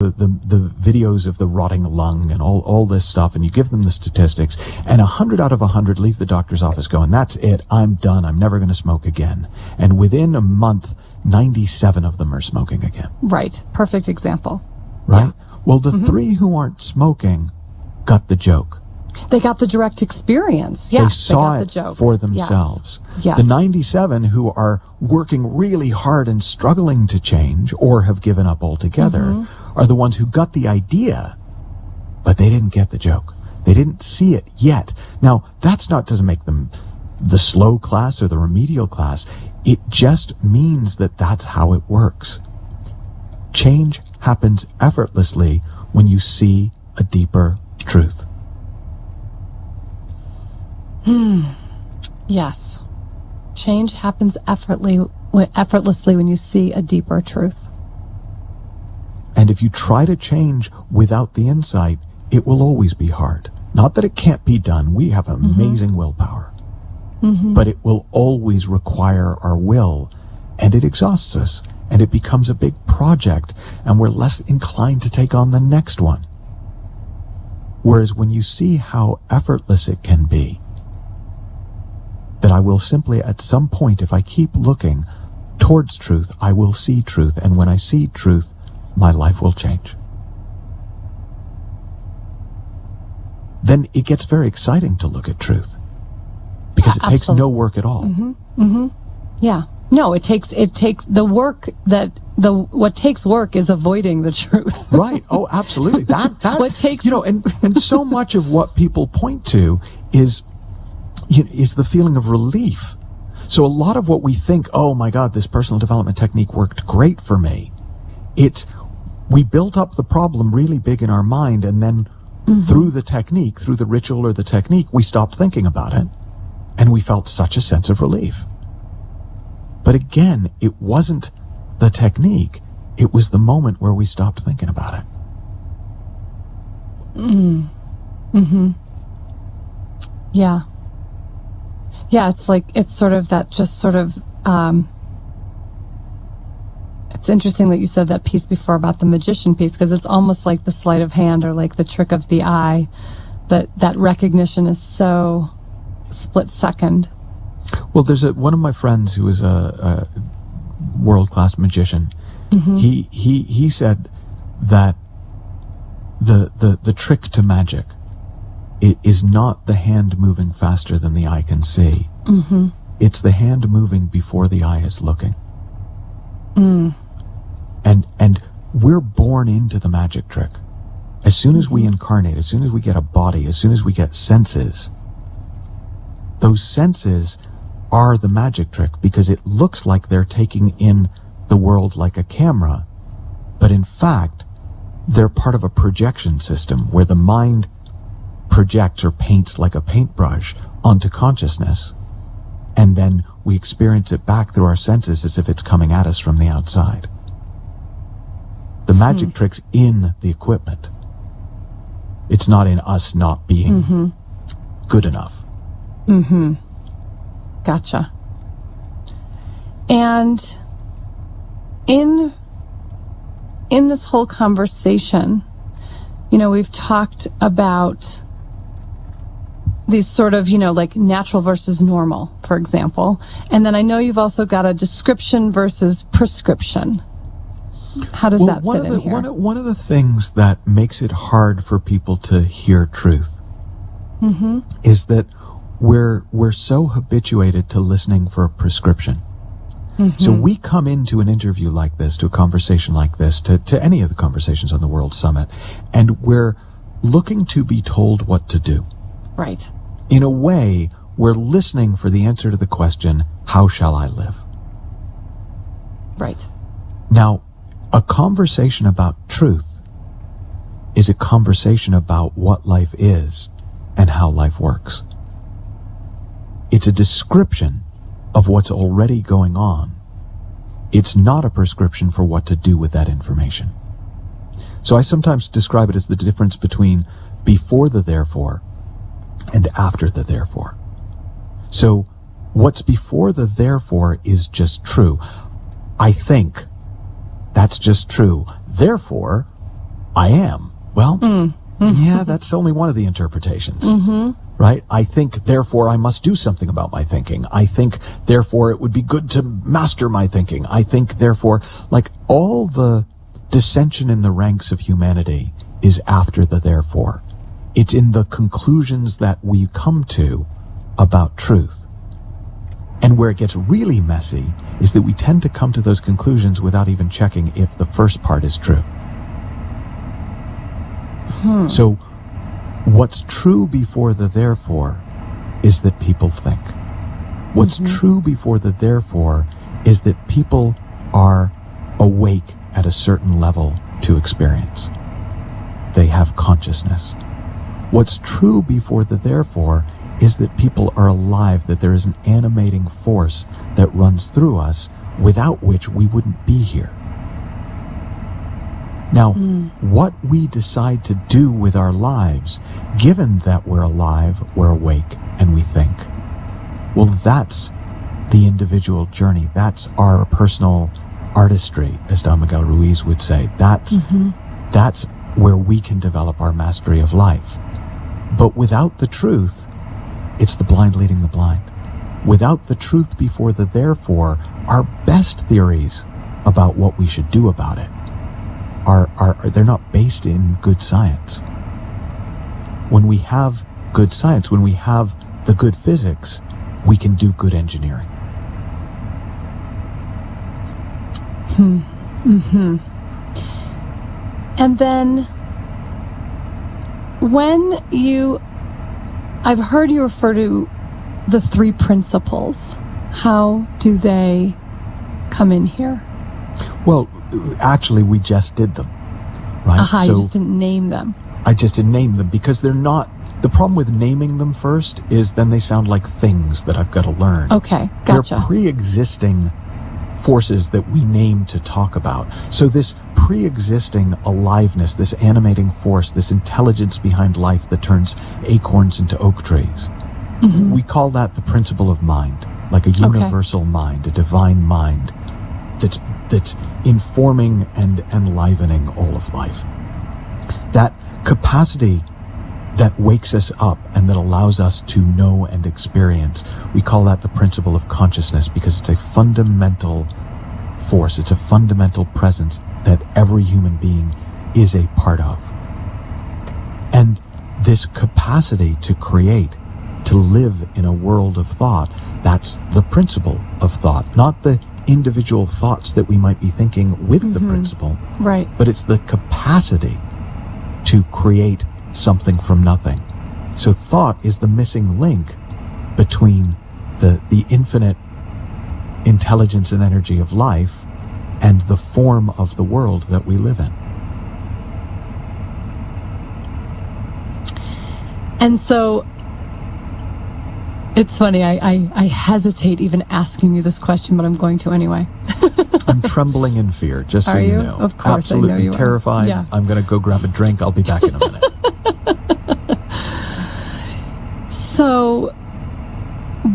the videos of the rotting lung and all this stuff, and you give them the statistics, and 100 out of 100 leave the doctor's office going, that's it, I'm done, I'm never going to smoke again. And within a month, 97 of them are smoking again. Right. Perfect example. Right? Yeah. Well, the three who aren't smoking got the joke. They got the direct experience. Yeah, they saw it for themselves. Yes. The 97 who are working really hard and struggling to change or have given up altogether are the ones who got the idea, but they didn't get the joke. They didn't see it yet. Now, doesn't make them the slow class or the remedial class. It just means that that's how it works. Change happens effortlessly when you see a deeper truth. Yes. Change happens effortlessly when you see a deeper truth. And if you try to change without the insight, it will always be hard. Not that it can't be done. We have amazing willpower. But it will always require our will, and it exhausts us, and it becomes a big project, and we're less inclined to take on the next one. Whereas when you see how effortless it can be, that I will simply, at some point, if I keep looking towards truth, I will see truth. And when I see truth, my life will change. Then it gets very exciting to look at truth. Because it takes no work at all. Yeah. No, it takes the work what takes work is avoiding the truth. Right. Oh, absolutely. That what takes, and so much of what people point to is the feeling of relief. So a lot of what we think, oh my God, this personal development technique worked great for me. We built up the problem really big in our mind, and then through the ritual or the technique, we stopped thinking about it, and we felt such a sense of relief. But again, it wasn't the technique, it was the moment where we stopped thinking about it. Yeah. Yeah, it's sort of that just sort of, it's interesting that you said that piece before about the magician piece, because it's almost like the sleight of hand or like the trick of the eye, that recognition is so split second. Well, there's one of my friends who is a world-class magician. He said that the trick to magic, it is not the hand moving faster than the eye can see. It's the hand moving before the eye is looking. And we're born into the magic trick. As soon as we incarnate, as soon as we get a body, as soon as we get senses, those senses are the magic trick, because it looks like they're taking in the world like a camera, but in fact, they're part of a projection system where the mind projects or paints like a paintbrush onto consciousness, and then we experience it back through our senses as if it's coming at us from the outside. The magic trick's in the equipment. It's not in us not being good enough. Gotcha. And in this whole conversation, we've talked about these sort of, like natural versus normal, for example. And then I know you've also got a description versus prescription. How does that fit in here? One of the things that makes it hard for people to hear truth is that we're so habituated to listening for a prescription. So we come into an interview like this, to a conversation like this, to any of the conversations on the World Summit, and we're looking to be told what to do. Right. In a way, we're listening for the answer to the question, how shall I live? Right. Now, a conversation about truth is a conversation about what life is and how life works. It's a description of what's already going on. It's not a prescription for what to do with that information. So I sometimes describe it as the difference between before the therefore and after the therefore. So what's before the therefore is just true. I think that's just true. Therefore, I am. Well, yeah, that's only one of the interpretations. Right? I think, therefore I must do something about my thinking. I think, therefore it would be good to master my thinking. I think, therefore, like all the dissension in the ranks of humanity is after the therefore. It's in the conclusions that we come to about truth. And where it gets really messy is that we tend to come to those conclusions without even checking if the first part is true. So what's true before the therefore is that people think. What's true before the therefore is that people are awake at a certain level to experience. They have consciousness. What's true before the therefore is that people are alive, that there is an animating force that runs through us without which we wouldn't be here. Now, what we decide to do with our lives, given that we're alive, we're awake, and we think, well, that's the individual journey. That's our personal artistry, as Don Miguel Ruiz would say. That's where we can develop our mastery of life. But without the truth, it's the blind leading the blind. Without the truth before the therefore, our best theories about what we should do about it they're not based in good science. When we have good science, when we have the good physics, we can do good engineering. And then I've heard you refer to the three principles. How do they come in here? Well, actually, we just did them, right? You just didn't name them. I just didn't name them because they're not... The problem with naming them first is then they sound like things that I've got to learn. Okay, gotcha. They're pre-existing forces that we name to talk about. So this pre-existing aliveness, this animating force, this intelligence behind life that turns acorns into oak trees, we call that the principle of mind, like a universal mind, a divine mind that's informing and enlivening all of life. That capacity that wakes us up and that allows us to know and experience, we call that the principle of consciousness because it's a fundamental force, it's a fundamental presence that every human being is a part of. And this capacity to create, to live in a world of thought, that's the principle of thought, not the individual thoughts that we might be thinking with the principle, right? But it's the capacity to create something from nothing. So thought is the missing link between the infinite intelligence and energy of life and the form of the world that we live in. And so it's funny, I hesitate even asking you this question, but I'm going to anyway. I'm trembling in fear, just so you know. Of course, absolutely I know you terrified. Yeah. I'm going to go grab a drink. I'll be back in a minute. So,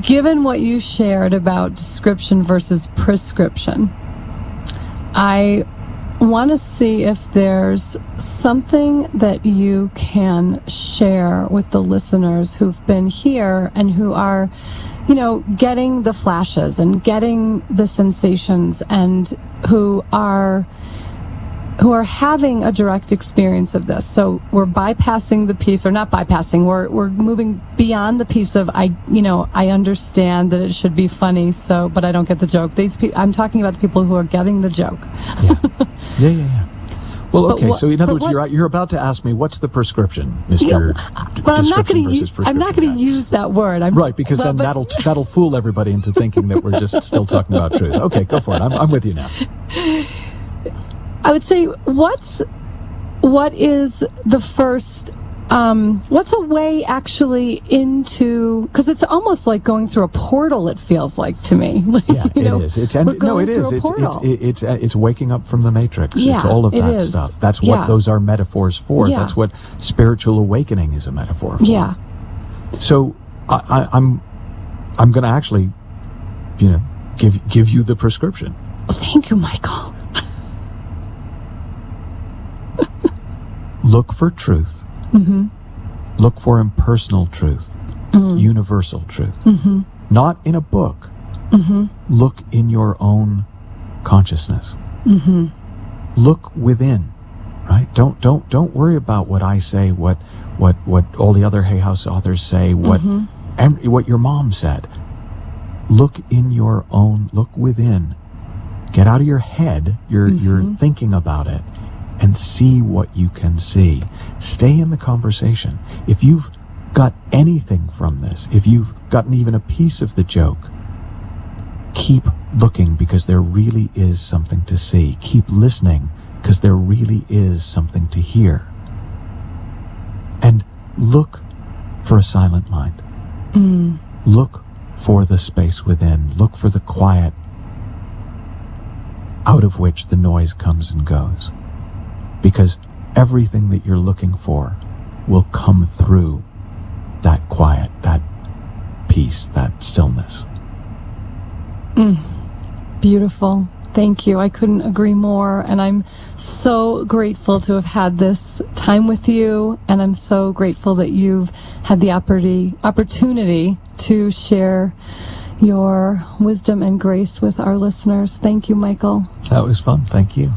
given what you shared about description versus prescription, I want to see if there's something that you can share with the listeners who've been here and who are, getting the flashes and getting the sensations and who are having a direct experience of this. So we're bypassing the piece, or not bypassing, we're moving beyond the piece of I understand that it should be funny, but I don't get the joke. I'm talking about the people who are getting the joke. Yeah. Well, okay. So in other words, you're about to ask me what's the prescription, Mr. But I'm not going to use that word. Right, because then that'll fool everybody into thinking that we're just still talking about truth. Okay, go for it. I'm with you now. I would say, what is the first, what's a way actually into, because it's almost like going through a portal, it feels like to me. Yeah, it is. It's waking up from the matrix. Yeah, it's all of that stuff. That's what those are metaphors for. Yeah. That's what spiritual awakening is a metaphor for. Yeah. So I'm going to actually, give you the prescription. Thank you, Michael. look for truth. Mm-hmm. Look for impersonal truth, universal truth. Mm-hmm. Not in a book. Mm-hmm. Look in your own consciousness. Mm-hmm. Look within, right? Don't worry about what I say, what all the other Hay House authors say, what your mom said. Look in your own, look within. Get out of your head, you're thinking about it, and see what you can see. Stay in the conversation. If you've got anything from this, if you've gotten even a piece of the joke, keep looking, because there really is something to see. Keep listening, because there really is something to hear. And look for a silent mind. Look for the space within. Look for the quiet out of which the noise comes and goes. Because everything that you're looking for will come through that quiet, that peace, that stillness. Beautiful. Thank you. I couldn't agree more. And I'm so grateful to have had this time with you. And I'm so grateful that you've had the opportunity to share your wisdom and grace with our listeners. Thank you, Michael. That was fun. Thank you.